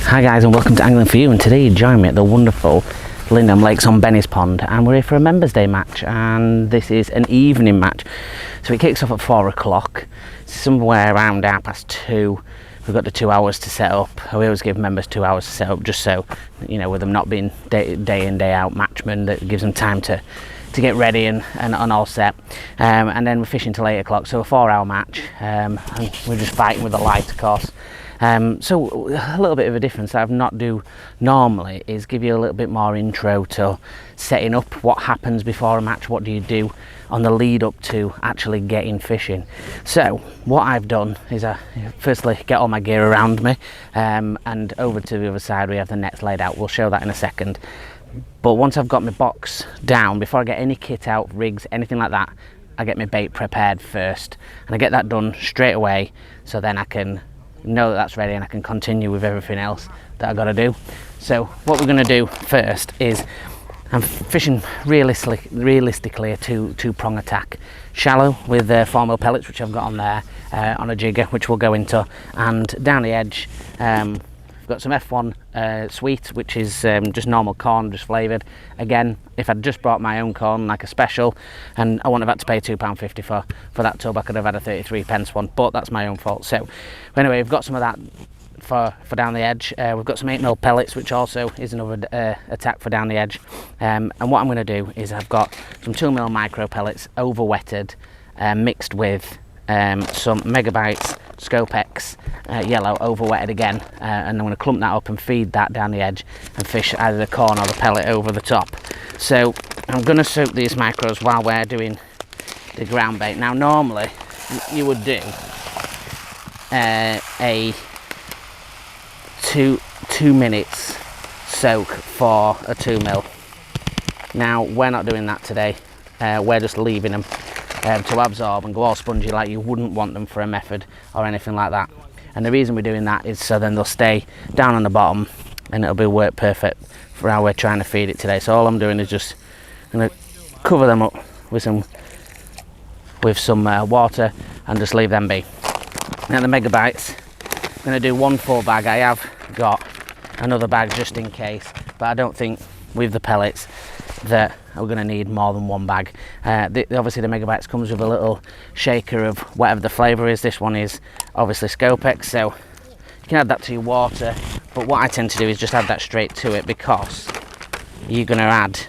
Hi guys, and welcome to Angling For You, and today you join me at the wonderful Lindholm Lakes on Benny's Pond, and we're here for a Members Day match, and this is an evening match, so it kicks off at 4 o'clock, somewhere around 2:30. We've got the 2 hours to set up. We always give members 2 hours to set up, just so, you know, with them not being day in day out matchmen, that gives them time to get ready and all set. And then we're fishing till 8 o'clock, so a 4-hour match, and we're just fighting with the light, of course. So a little bit of a difference that I've not do normally is give you a little bit more intro to setting up what happens before a match, what do you do on the lead up to actually getting fishing. So what I've done is I firstly get all my gear around me, and over to the other side we have the nets laid out. We'll show that in a second. But once I've got my box down, before I get any kit out, rigs, anything like that, I get my bait prepared first, and I get that done straight away, so then I can know that that's ready and I can continue with everything else that I got to do. So what we're going to do first is I'm fishing realistically a two-prong attack, shallow with 4mm pellets, which I've got on there, on a jigger, which we'll go into, and down the edge I've got some F1 sweet, which is just normal corn, just flavoured. Again, if I'd just brought my own corn, like a special, and I wouldn't have had to pay £2.50 for that tub, I could have had a 33p one, but that's my own fault. So anyway, we've got some of that for down the edge. We've got some 8mm pellets, which also is another attack for down the edge. And what I'm going to do is I've got some 2mm micro pellets over wetted, mixed with some Megabytes Scopex yellow over wetted again, and I'm going to clump that up and feed that down the edge and fish either the corn or the pellet over the top. So I'm going to soak these micros while we're doing the ground bait. Now normally you would do a 2 minutes soak for a 2mm. Now we're not doing that today. We're just leaving them to absorb and go all spongy like you wouldn't want them for a method or anything like that. And the reason we're doing that is so then they'll stay down on the bottom and it'll be work perfect for how we're trying to feed it today. So all I'm doing is just going to cover them up with some water and just leave them be. Now the Megabytes, I'm going to do 1 full bag. I have got another bag just in case, but I don't think with the pellets that we're going to need more than 1 bag. Obviously the Megabytes comes with a little shaker of whatever the flavour is. This one is obviously Scopex, so you can add that to your water, but what I tend to do is just add that straight to it, because you're going to add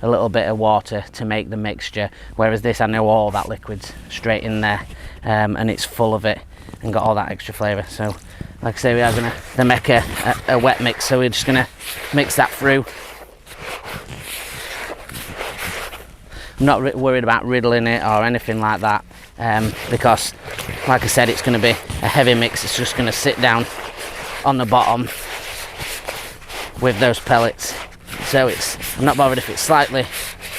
a little bit of water to make the mixture, whereas this, I know all that liquid's straight in there, and it's full of it and got all that extra flavour. So like I say, we are going to make a wet mix, so we're just going to mix that through. I'm not worried about riddling it or anything like that, because like I said, it's going to be a heavy mix. It's just going to sit down on the bottom with those pellets. So I'm not bothered if it's slightly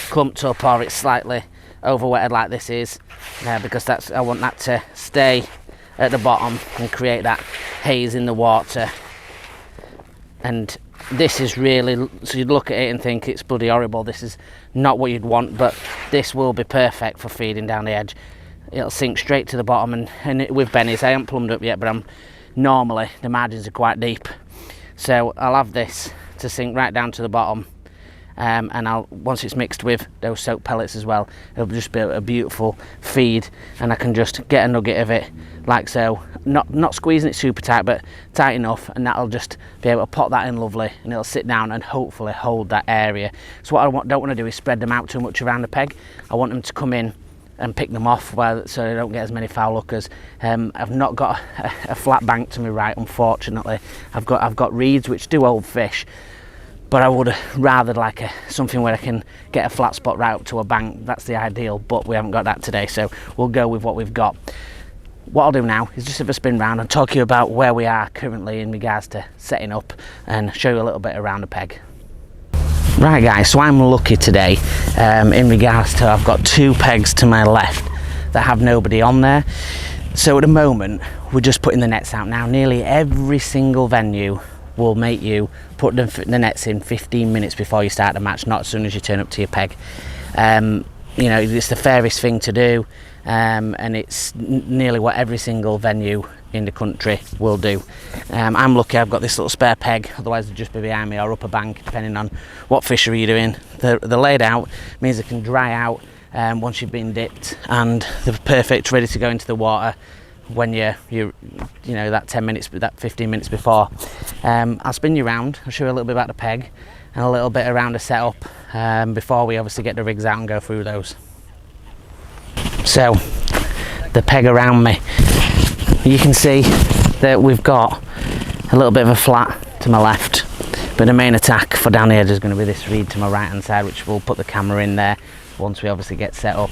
clumped up or it's slightly over wetted like this is, because I want that to stay at the bottom and create that haze in the water. And this is really, so you'd look at it and think it's bloody horrible, this is not what you'd want, but this will be perfect for feeding down the edge. It'll sink straight to the bottom, and with Benny's, I haven't plumbed up yet, but normally the margins are quite deep, so I'll have this to sink right down to the bottom, and once it's mixed with those soaked pellets as well, it'll just be a beautiful feed, and I can just get a nugget of it like so, not squeezing it super tight, but tight enough, and that'll just be able to pot that in lovely, and it'll sit down and hopefully hold that area. So what I don't want to do is spread them out too much around the peg. I want them to come in and pick them off so they don't get as many foul hookers. I've not got a flat bank to my right, unfortunately. I've got reeds which do hold fish, but I would rather like something where I can get a flat spot right up to a bank. That's the ideal, but we haven't got that today, so we'll go with what we've got. What I'll do now is just have a spin round and talk to you about where we are currently in regards to setting up, and show you a little bit around the peg. Right guys, so I'm lucky today in regards to I've got 2 pegs to my left that have nobody on there. So at the moment we're just putting the nets out. Now nearly every single venue will make you put the nets in 15 minutes before you start the match, not as soon as you turn up to your peg. You know, it's the fairest thing to do. and it's nearly what every single venue in the country will do. I'm lucky I've got this little spare peg, otherwise they'd just be behind me or up a bank, depending on what fishery you're doing. They're laid out, means they can dry out once you've been dipped, and they're perfect, ready to go into the water when you know, that 10 minutes, that 15 minutes before. I'll spin you around, I'll show you a little bit about the peg and a little bit around the setup before we obviously get the rigs out and go through those. So the peg around me, you can see that we've got a little bit of a flat to my left, but the main attack for down here is going to be this reed to my right hand side, which we'll put the camera in there once we obviously get set up.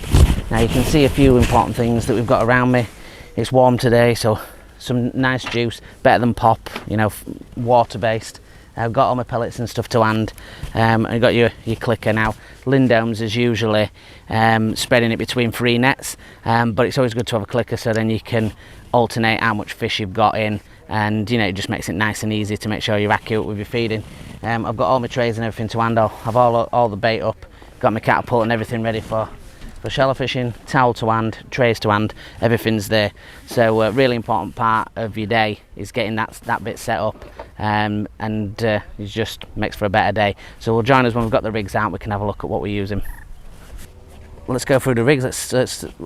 Now you can see a few important things that we've got around me. It's warm today, so some nice juice, better than pop, you know, water based. I've got all my pellets and stuff to hand, and you've got your clicker now. Lindholme's is usually spreading it between 3 nets, but it's always good to have a clicker, so then you can alternate how much fish you've got in, and you know, it just makes it nice and easy to make sure you're accurate with your feeding. I've got all my trays and everything to hand. I'll have all the bait up, got my catapult and everything ready for shallow fishing, towel to hand, trays to hand, everything's there. So a really important part of your day is getting that bit set up, and it just makes for a better day. So we'll join us when we've got the rigs out, we can have a look at what we're using. Well, let's go through the rigs,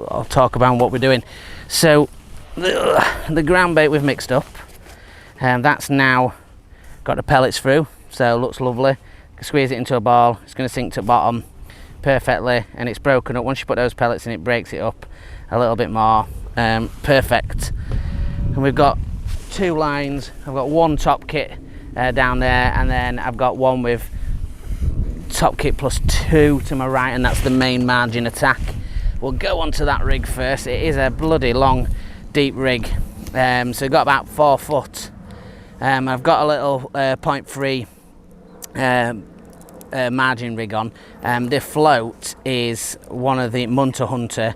I'll talk about what we're doing. So the ground bait we've mixed up, and that's now got the pellets through, so it looks lovely. Squeeze it into a ball, it's going to sink to the bottom perfectly, and it's broken up. Once you put those pellets in, it breaks it up a little bit more. Perfect. And we've got 2 lines. I've got 1 top kit down there, and then I've got one with top kit plus 2 to my right, and that's the main margin attack. We'll go onto that rig first. It is a bloody long, deep rig, so I've got about 4 foot. I've got a little 0.3 margin rig on. The float is one of the Munter Hunter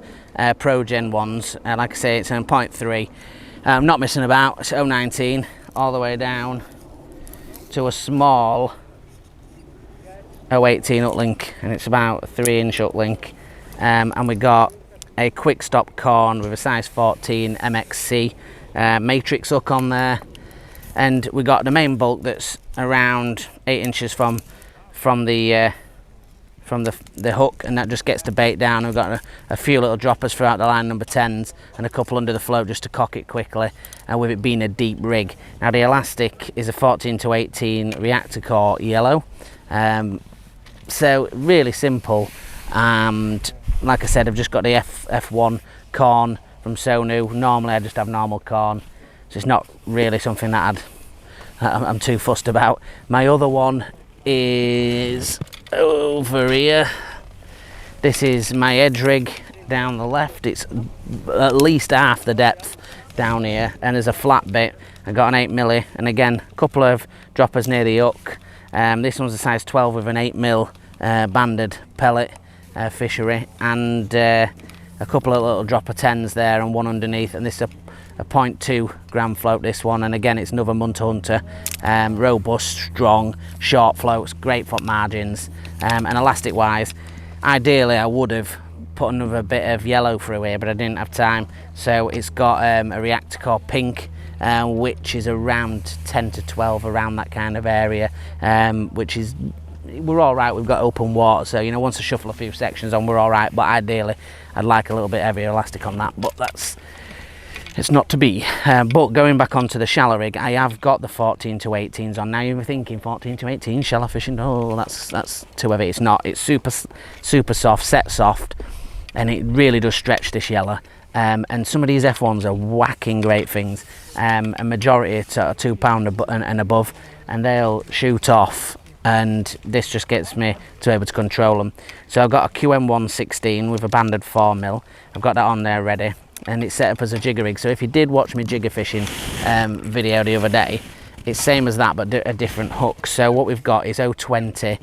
Pro Gen ones, like I say, it's on 0.3. I'm not missing about. It's 019 all the way down to a small 018 uplink, and it's about a 3-inch uplink, and we got a quick stop corn with a size 14 MXC matrix hook on there, and we got the main bulk that's around 8 inches from the hook, and that just gets the bait down. We've got a few little droppers throughout the line, number 10s, and a couple under the float just to cock it quickly, and with it being a deep rig. Now the elastic is a 14 to 18 reactor core yellow, so really simple. And like I said, I've just got the F1 corn from Sonu. Normally I just have normal corn, so it's not really something that I'm too fussed about. My other one is over here. This is my edge rig down the left. It's at least half the depth down here, and there's a flat bit. I got an 8mm, and again a couple of droppers near the hook. This one's a size 12 with an 8mm banded pellet fishery, and a couple of little dropper 10s there and one underneath, and this is a 0.2 gram float, this one, and again it's another Munter Hunter, robust, strong, short floats, great foot margins, and elastic wise, ideally I would have put another bit of yellow through here, but I didn't have time. So it's got a reactor core pink, which is around 10 to 12, around that kind of area, which is, we're all right. We've got open water, so you know, once I shuffle a few sections on, we're all right. But ideally I'd like a little bit heavier elastic on that, but it's not to be. But going back onto the shallow rig, I have got the 14 to 18s on. Now you were thinking 14 to 18 shallow fishing, oh that's too heavy. It's not. It's super soft, set soft, and it really does stretch this yellow. And some of these F1s are whacking great things, a majority are £2 and above, and they'll shoot off, and this just gets me to be able to control them. So I've got a QM116 with a banded 4mm. I've got that on there ready, and it's set up as a jigger rig. So if you did watch my jigger fishing video the other day, it's same as that, but a different hook. So what we've got is 020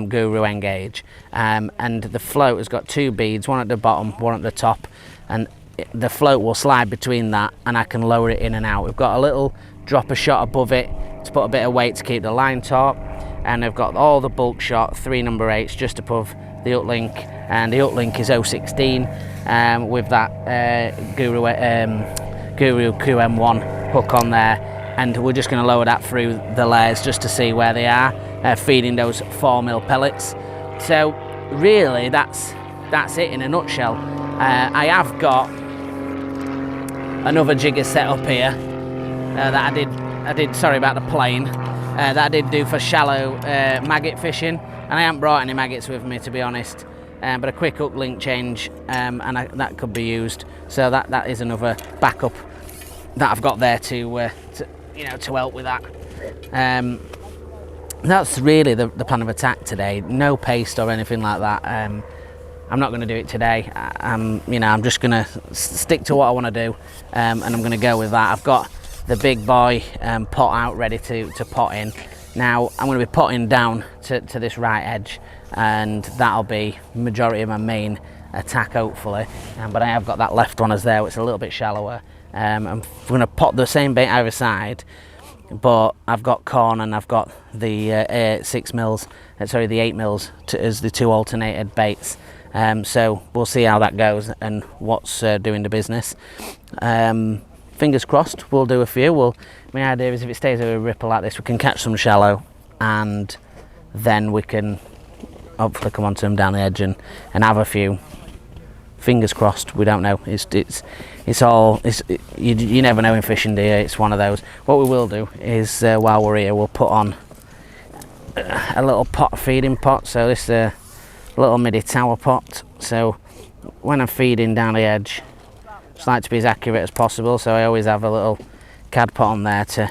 Guru Engage, and the float has got 2 beads, one at the bottom, one at the top, and the float will slide between that, and I can lower it in and out. We've got a little dropper shot above it to put a bit of weight to keep the line taut, and I've got all the bulk shot 3 number 8s just above the uplink, and the uplink is 016 with that Guru QM1 hook on there, and we're just going to lower that through the layers just to see where they are, feeding those 4mm pellets. So really that's it in a nutshell. I have got another jigger set up here that I did, sorry about the plane, that I did do for shallow maggot fishing, and I haven't brought any maggots with me, to be honest, but a quick uplink change, and that could be used. So that is another backup that I've got there to help with that. That's really the plan of attack today. No paste or anything like that. I'm not going to do it today. I'm just going to stick to what I want to do, and I'm going to go with that. I've got the big boy pot out ready to pot in. Now I'm going to be potting down to this right edge, and that'll be majority of my main attack, hopefully. But I have got that left one as there, which is a little bit shallower. I'm going to pot the same bait either side, but I've got corn and I've got the 6mm, the 8mm as the two alternated baits. So we'll see how that goes and what's doing the business. Fingers crossed, we'll do a few. My idea is if it stays over a ripple like this, we can catch some shallow, and then we can hopefully come onto them down the edge and have a few. Fingers crossed. We don't know. You never know in fishing, do you? It's one of those. What we will do is while we're here, we'll put on a little feeding pot. So this little midi tower pot. So when I'm feeding down the edge, I just like to be as accurate as possible. So I always have a little cad pot on there to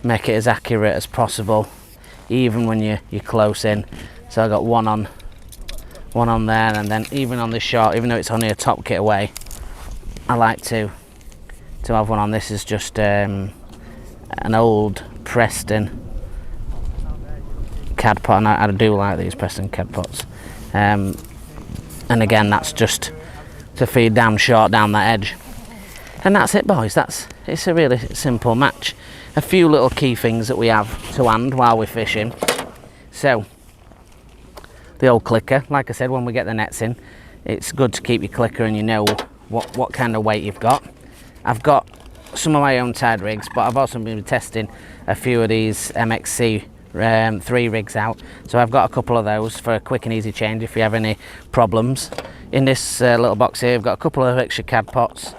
make it as accurate as possible, even when you're close in. So I got one on there, and then even on this shot, even though it's only a top kit away, I like to have one on. This is just an old Preston cad pot, and I do like these Preston cad pots. And again, that's just to feed down short down that edge. And that's it, boys. It's a really simple match. A few little key things that we have to hand while we're fishing. So the old clicker, like I said, when we get the nets in, it's good to keep your clicker and you know what kind of weight you've got. I've got some of my own tied rigs, but I've also been testing a few of these MXC 3 rigs out, so I've got a couple of those for a quick and easy change if you have any problems. In this little box here, I've got a couple of extra cad pots,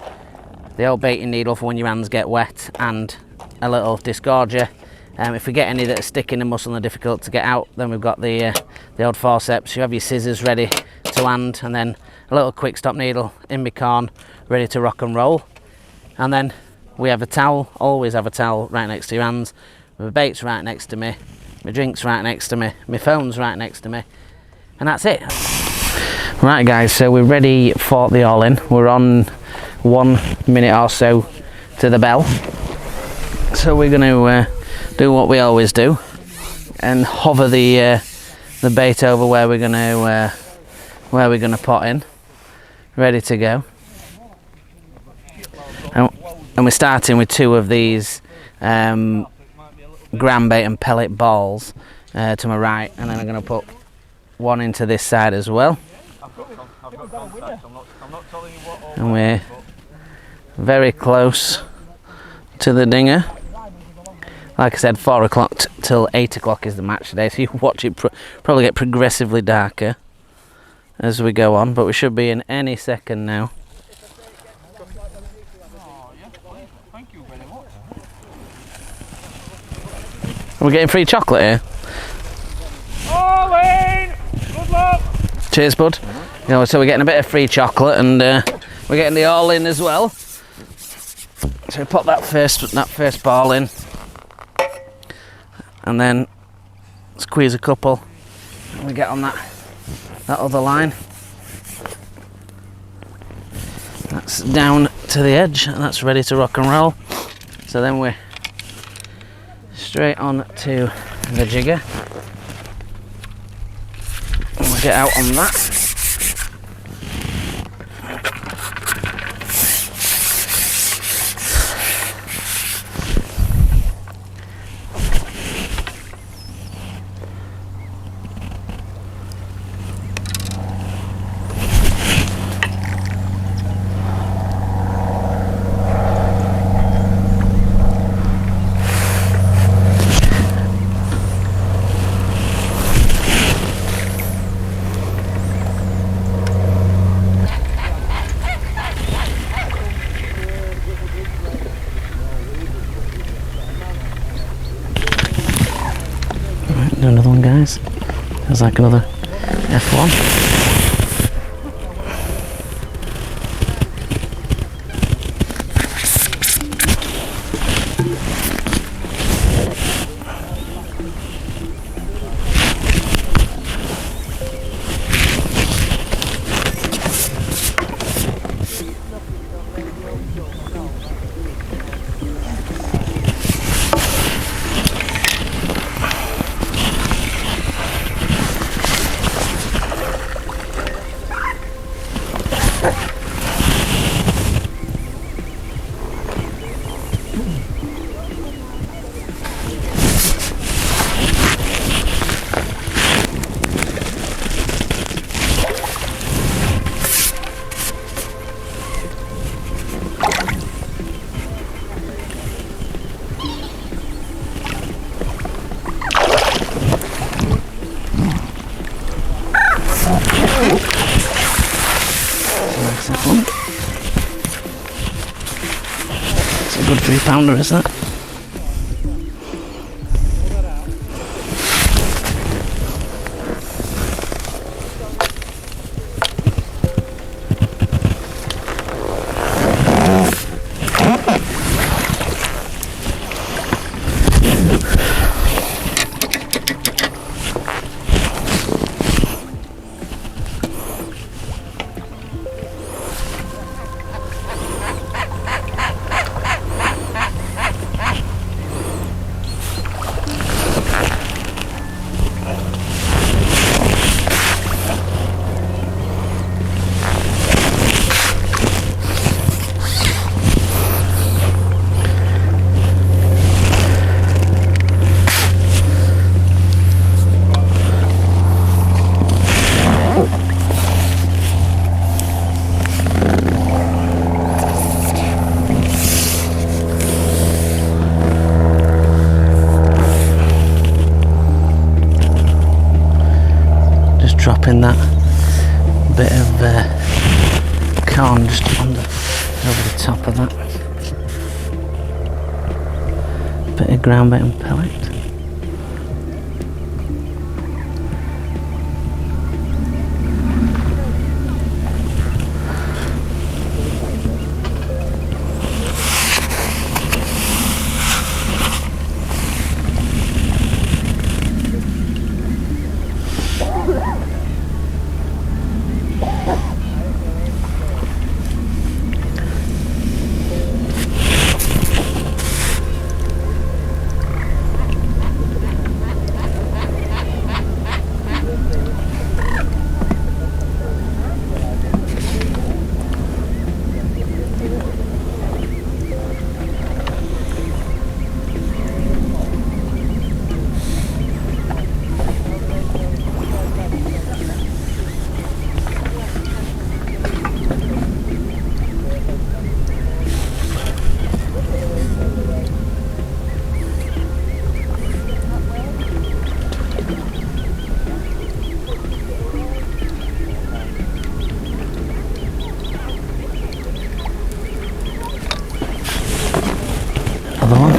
the old baiting needle for when your hands get wet, and a little disgorger. If we get any that are sticking and muscle and are difficult to get out, then we've got the old forceps. You have your scissors ready to hand, and then a little quick stop needle in my corn ready to rock and roll. And then we have a towel, always have a towel right next to your hands. My bait's right next to me, my drink's right next to me, my phone's right next to me, and that's it. Right guys, so we're ready for the all-in. We're on 1 minute or so to the bell, so we're going to do what we always do and hover the bait over where we're going to pot in, ready to go. And we're starting with 2 of these ground bait and pellet balls to my right, and then I'm going to put 1 into this side as well. And we're very close to the dinger. Like I said, 4 o'clock till 8 o'clock is the match today, so you watch it probably get progressively darker as we go on, but we should be in any second now. Are we getting free chocolate here? Oh, Wayne! Good luck! Cheers, bud. So we're getting a bit of free chocolate, and we're getting the all in as well. So we put that first ball in, and then squeeze a couple, and we get on that other line. That's down to the edge, and that's ready to rock and roll. So then we're straight on to the jigger, and we'll get out on that. Do another one, guys. There's like another F1. It's a good 3-pounder, isn't it? Dropping that bit of corn just over the top of that bit of ground bait and pellet. Other one.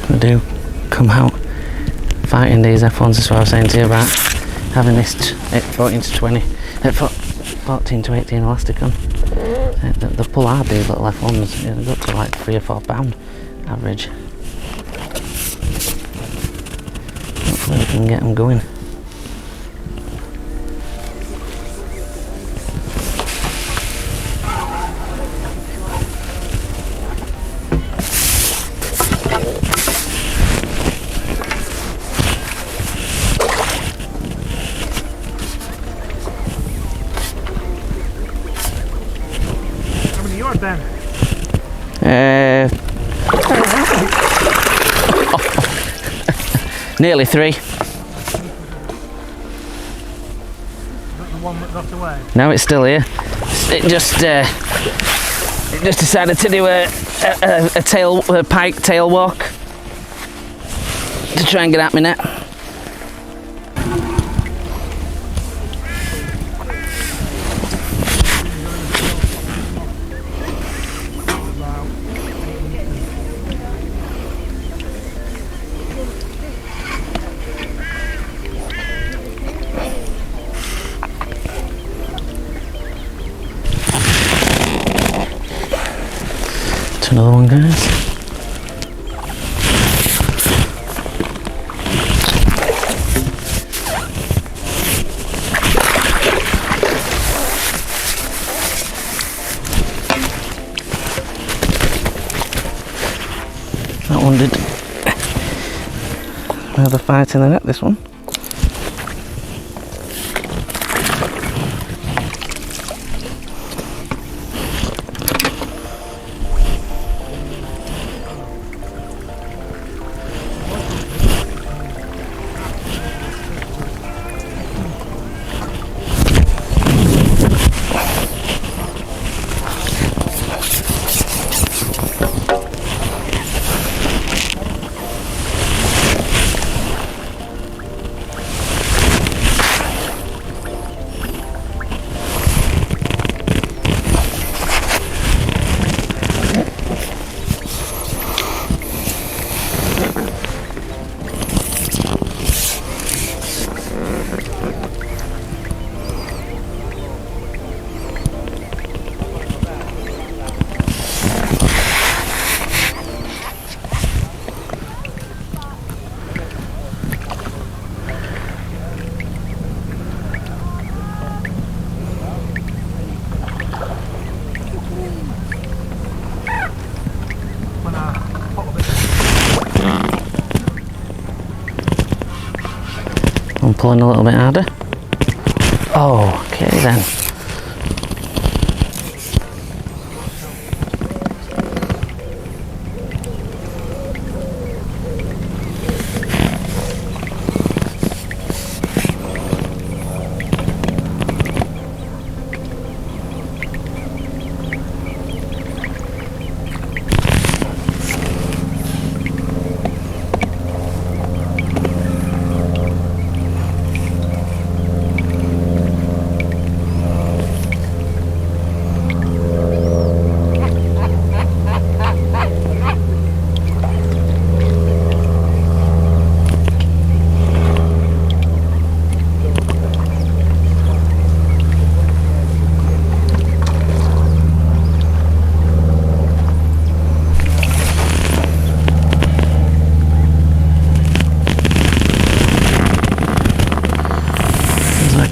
I do come out fighting these F1s, that's what I was saying to you about having this at 14 to 20, at 14 to 18 elastic on. They pull hard, these little F1s, they go up to like 3 or 4 pound average. Hopefully we can get them going. Then. Nearly 3. Is that the one that got away? No, it's still here. It just decided to do a pike tail walk to try and get at my net. Another one, guys. That one did another fight in the net, this one. I'm pulling a little bit harder. Oh, okay then.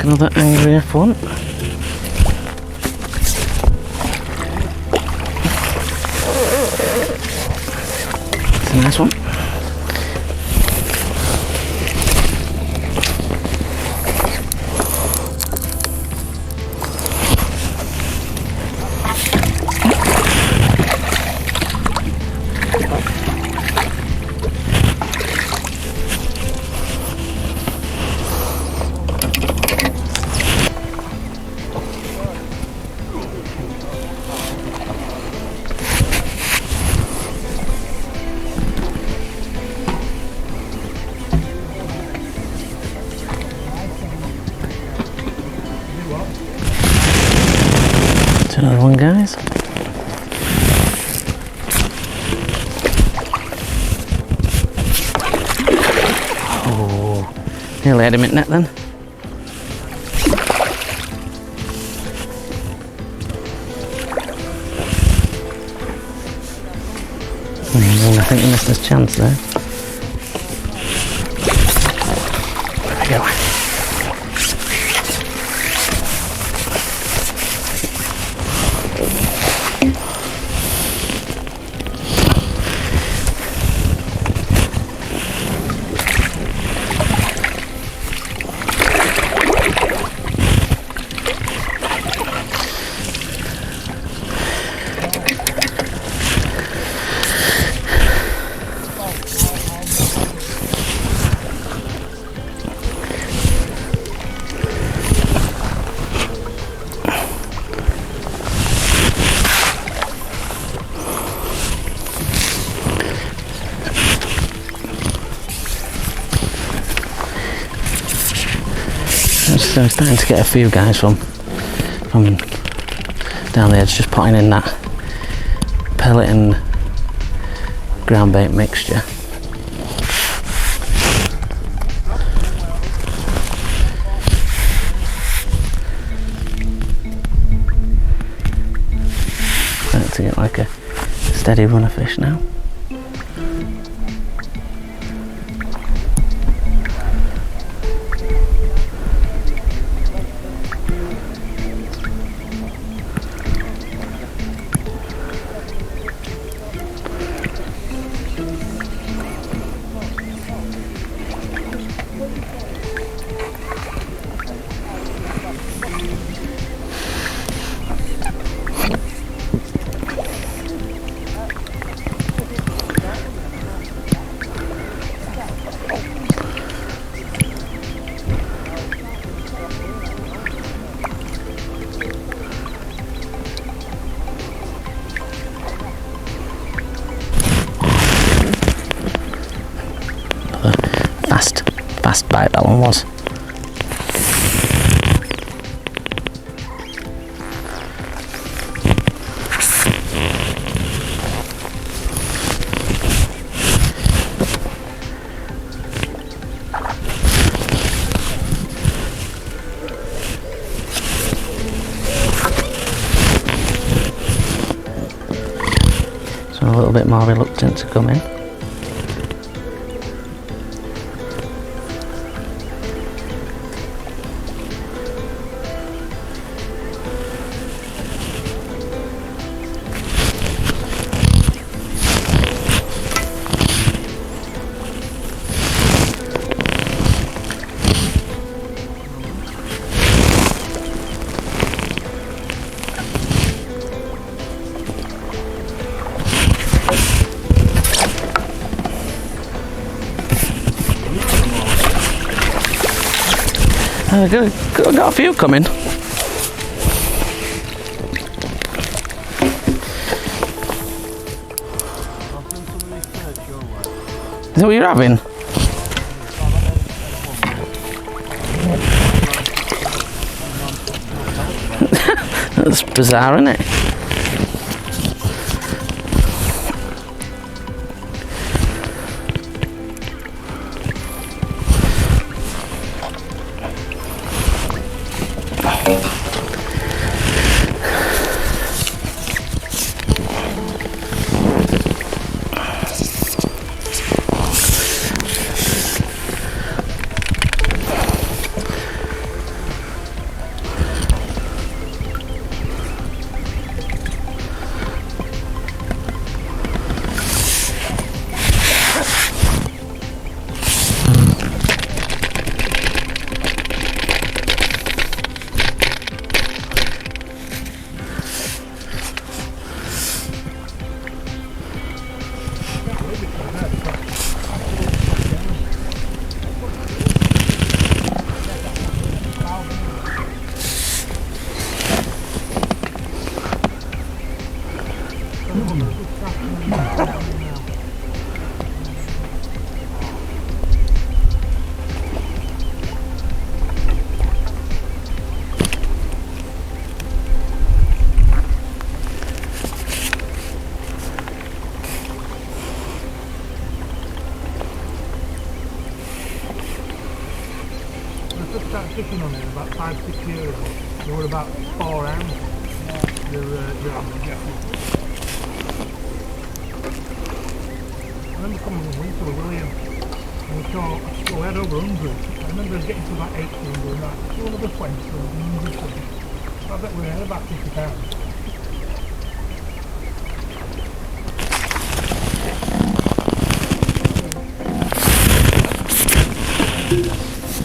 Another angry F1. It's a nice one. Another one, guys. Oh, nearly had him in net then. I think he missed his chance there. There we go. So I'm starting to get a few guys from down there, just putting in that pellet and ground bait mixture. Starting to get like a Steady run of fish now. Fast bite that one was. So a little bit more reluctant to come in. Got a few coming. Is that what you're having? That's bizarre, isn't it? Started fishing on it about 5-6 years ago. They were about 4 ounce. They're I remember coming with winter with William and we had over 100. I remember us getting to about 80 and going right, so another 20 or 100. So I bet we had about 50 pounds.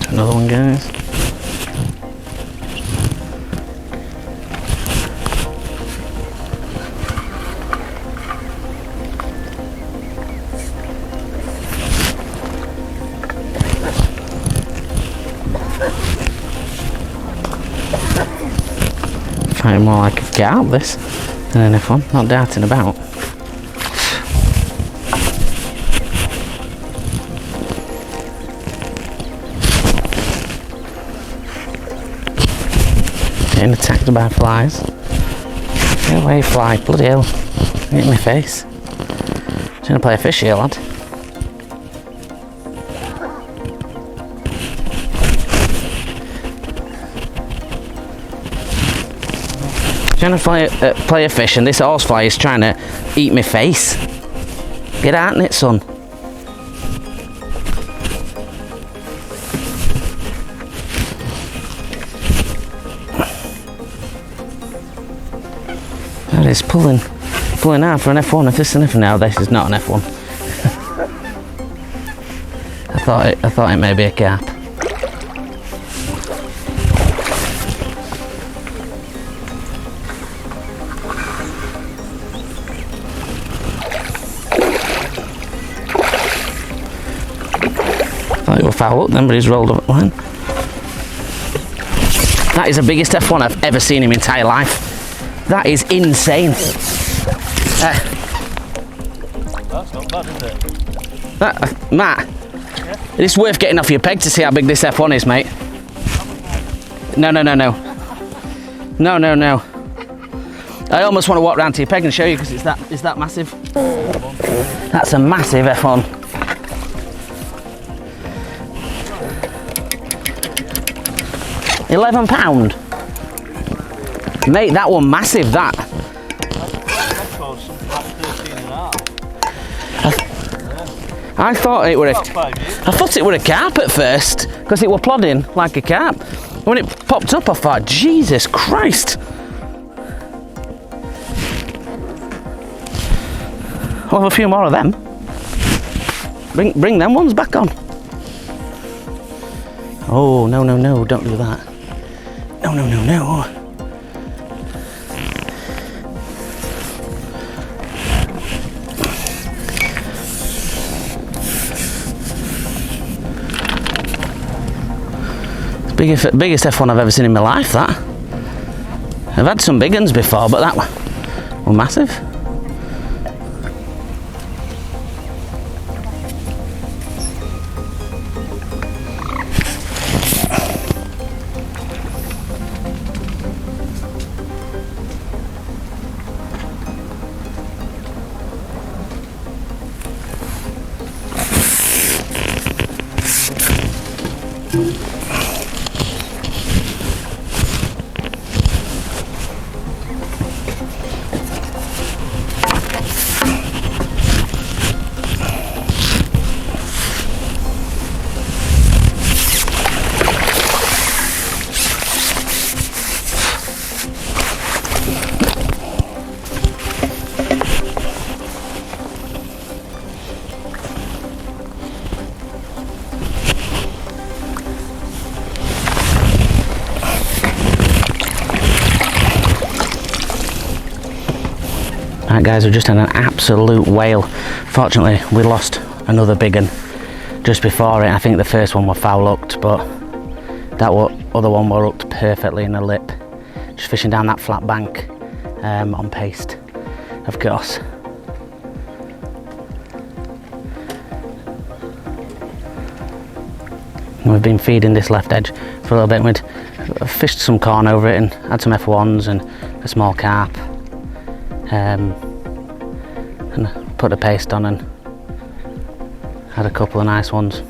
Another one, guys. Find more like I could get out of this than enough one, not darting about. Getting attacked by flies. Get away, fly, bloody hell. Get in my face. Just gonna play a fish here, lad. Trying to play a fish, and this horsefly is trying to eat my face. Get out in it, son. That is pulling out for an F1. If this is an F1, no, this is not an F1. I thought it may be a carp. Thought it was foul up then, but he's rolled up the line. That is the biggest F1 I've ever seen in my entire life. That is insane. That's not bad, is it? Matt, it's worth getting off your peg to see how big this F1 is, mate. No. No. I almost want to walk round to your peg and show you because it's that massive. That's a massive F1. £11. Mate, that one massive, that. I thought it were a carp at first because it were plodding like a carp. When it popped up, I thought, Jesus Christ. I'll have a few more of them. Bring them ones back on. Oh, no, don't do that. No. Biggest F1 I've ever seen in my life, that. I've had some big ones before, but that one was massive. Right guys, we just had an absolute whale. Fortunately, we lost another big one just before it. I think the first one was foul hooked, but that other one was hooked perfectly in the lip. Just fishing down that flat bank on paste, of course. And we've been feeding this left edge for a little bit. We'd fished some corn over it and had some F1s and a small carp. And put the paste on and had a couple of nice ones.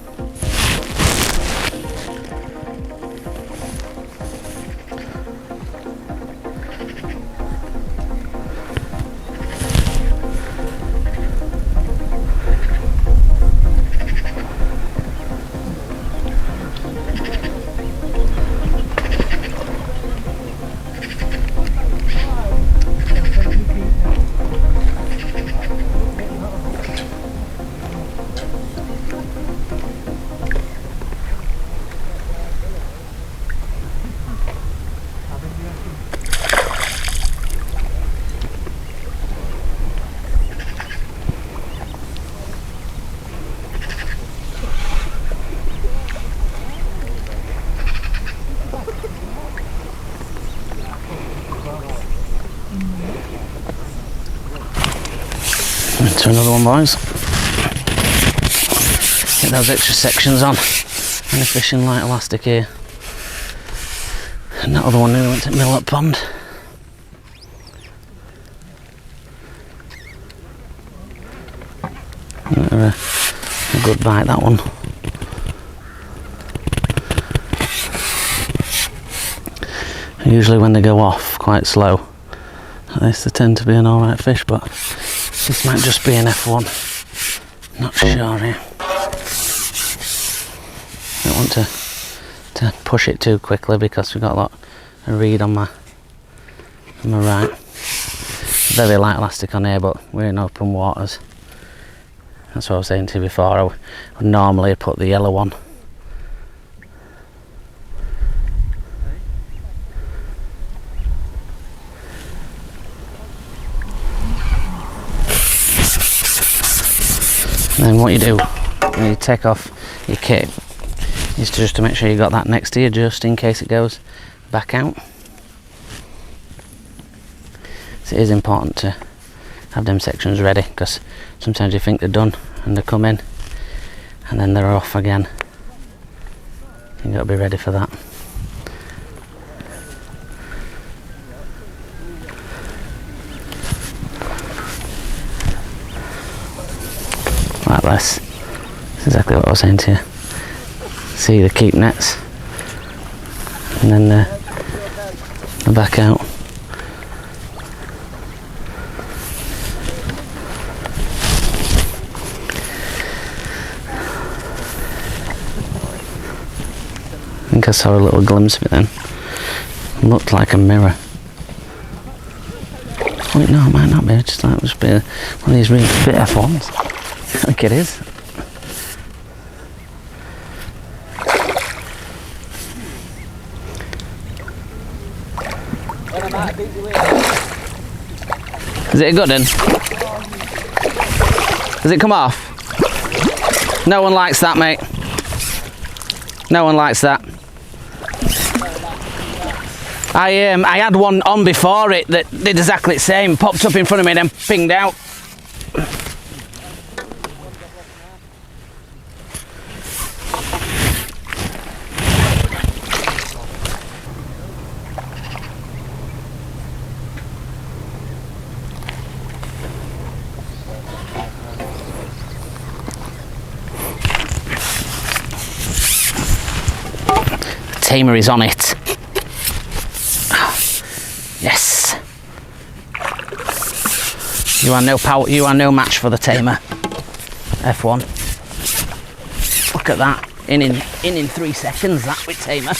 To another one, boys. Get those extra sections on and a fishing light elastic here. And that other one nearly went to Millet Pond. A good bite, that one. Usually when they go off quite slow, this, they tend to be an alright fish, but this might just be an F1. Not sure here. Don't want to push it too quickly because we've got a lot of reed on my right. Very light elastic on here, but we're in open waters. That's what I was saying to you before. I would normally put the yellow on. And then what you do when you take off your kit is just to make sure you got that next to you, just in case it goes back out. So it is important to have them sections ready, because sometimes you think they're done and they come in and then they're off again. You've got to be ready for that. Like this. That's exactly what I was saying to you. See the keep nets and then the back out. I think I saw a little glimpse of it then. It looked like a mirror. Wait, no, it might not be. I just thought it must be one of these really fit F1s. I think it is. Is it a good one? Does it come off? No one likes that, mate. No one likes that. I had one on before it that did exactly the same. Popped up in front of me and then pinged out. Tamer is on it. Yes. You are no power. You are no match for the Tamer. F1. Look at that. In 3 seconds. That with Tamer.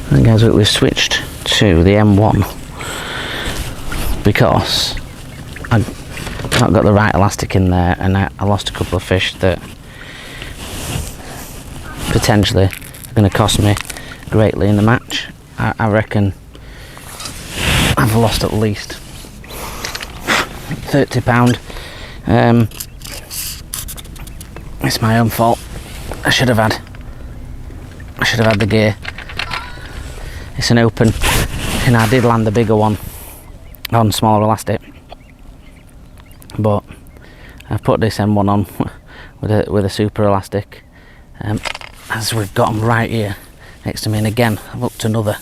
And guys, we've switched to the M1 because I've not got the right elastic in there, and I lost a couple of fish that potentially are going to cost me greatly in the match. I reckon I've lost at least £30. It's my own fault. I should have had the gear. It's an open, and I did land the bigger one on smaller elastic, but I've put this M1 on with a super elastic, as we've got them right here next to me, and again I've hooked another.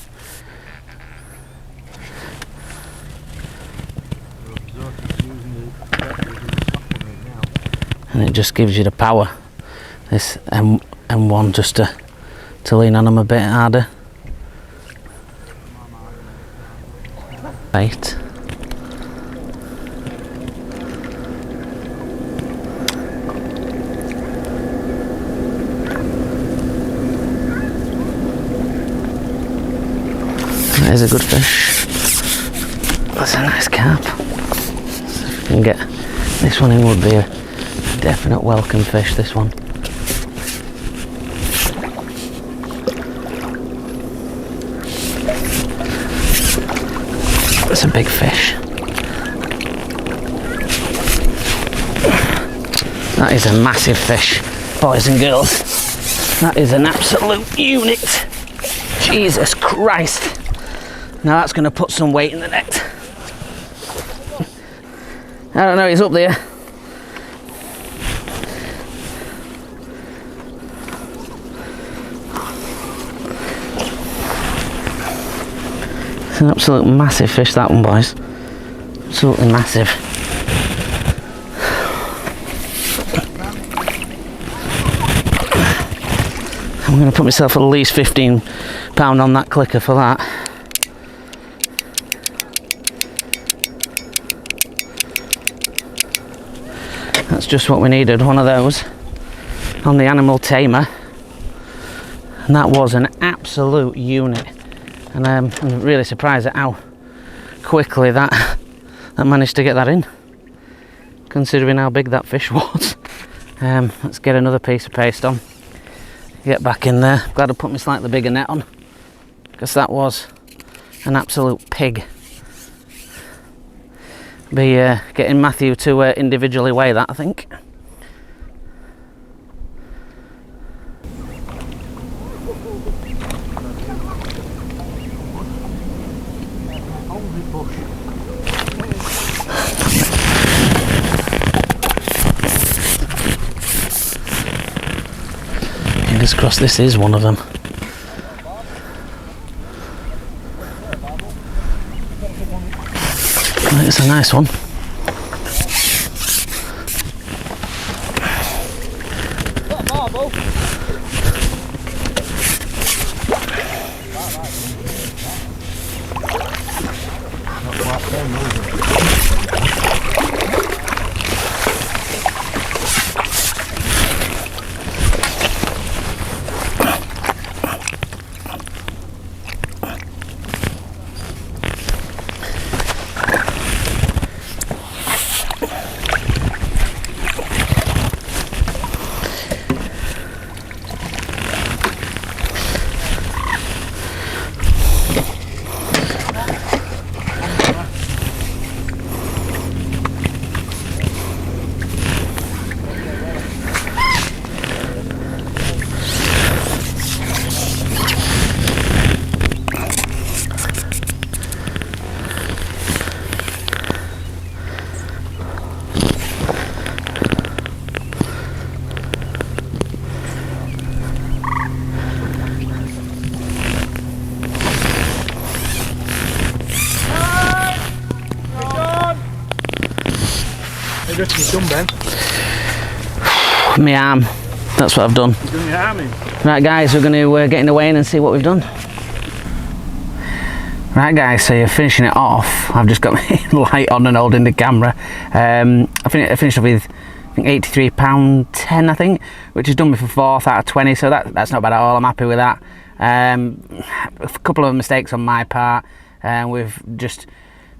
And it just gives you the power, this M1, just to lean on them a bit harder. Right. There's a good fish. That's a nice carp. So if we can get this one in, would be a definite welcome fish, this one. That's a big fish. That is a massive fish, boys and girls. That is an absolute unit. Jesus Christ. Now that's going to put some weight in the net. I don't know, he's up there. It's an absolute massive fish, that one, boys. Absolutely massive. I'm going to put myself at least £15 on that clicker for that. That's just what we needed, one of those on the Animal Tamer. And that was an absolute unit. And I'm really surprised at how quickly that managed to get that in, considering how big that fish was. Let's get another piece of paste on. Get back in there. Glad I put my slightly bigger net on, because that was an absolute pig. Be getting Matthew to individually weigh that, I think. Fingers crossed this is one of them. It's a nice one. You reckon you've done, Ben? My arm. That's what I've done. You've done your arm in? Right guys, we're going to get in the weigh in and see what we've done. Right guys, so you're finishing it off. I've just got my light on and holding the camera. I finished off with, I think, £83.10, I think, which has done me for 4th out of 20, so that's not bad at all. I'm happy with that. A couple of mistakes on my part. We've just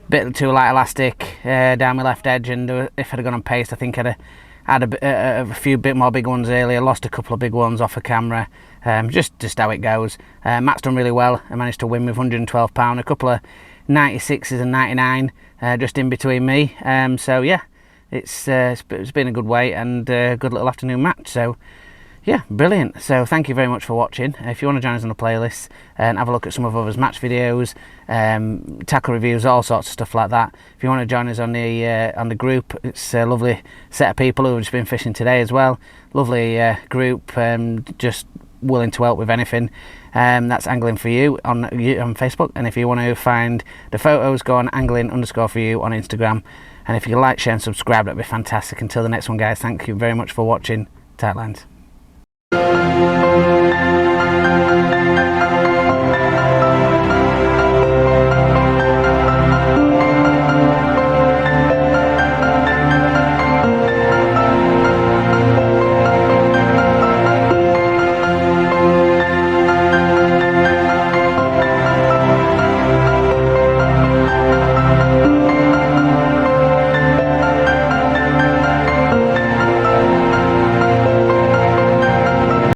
bit too light elastic down my left edge, and if I'd have gone on paste, I think I'd have had a few bit more big ones earlier. Lost a couple of big ones off the camera. Just how it goes. Matt's done really well. I managed to win with £112. A couple of 96s and 99 just in between me. So yeah, it's been a good weight and a good little afternoon match. So yeah, brilliant. So thank you very much for watching. If you want to join us on the playlist and have a look at some of others' match videos, tackle reviews, all sorts of stuff like that. If you want to join us on the group, it's a lovely set of people who have just been fishing today as well. Lovely group, just willing to help with anything. That's Angling For You on Facebook, and if you want to find the photos, go on angling_for_you on Instagram. And if you like, share and subscribe, that'd be fantastic. Until the next one guys, thank you very much for watching. Tight lines.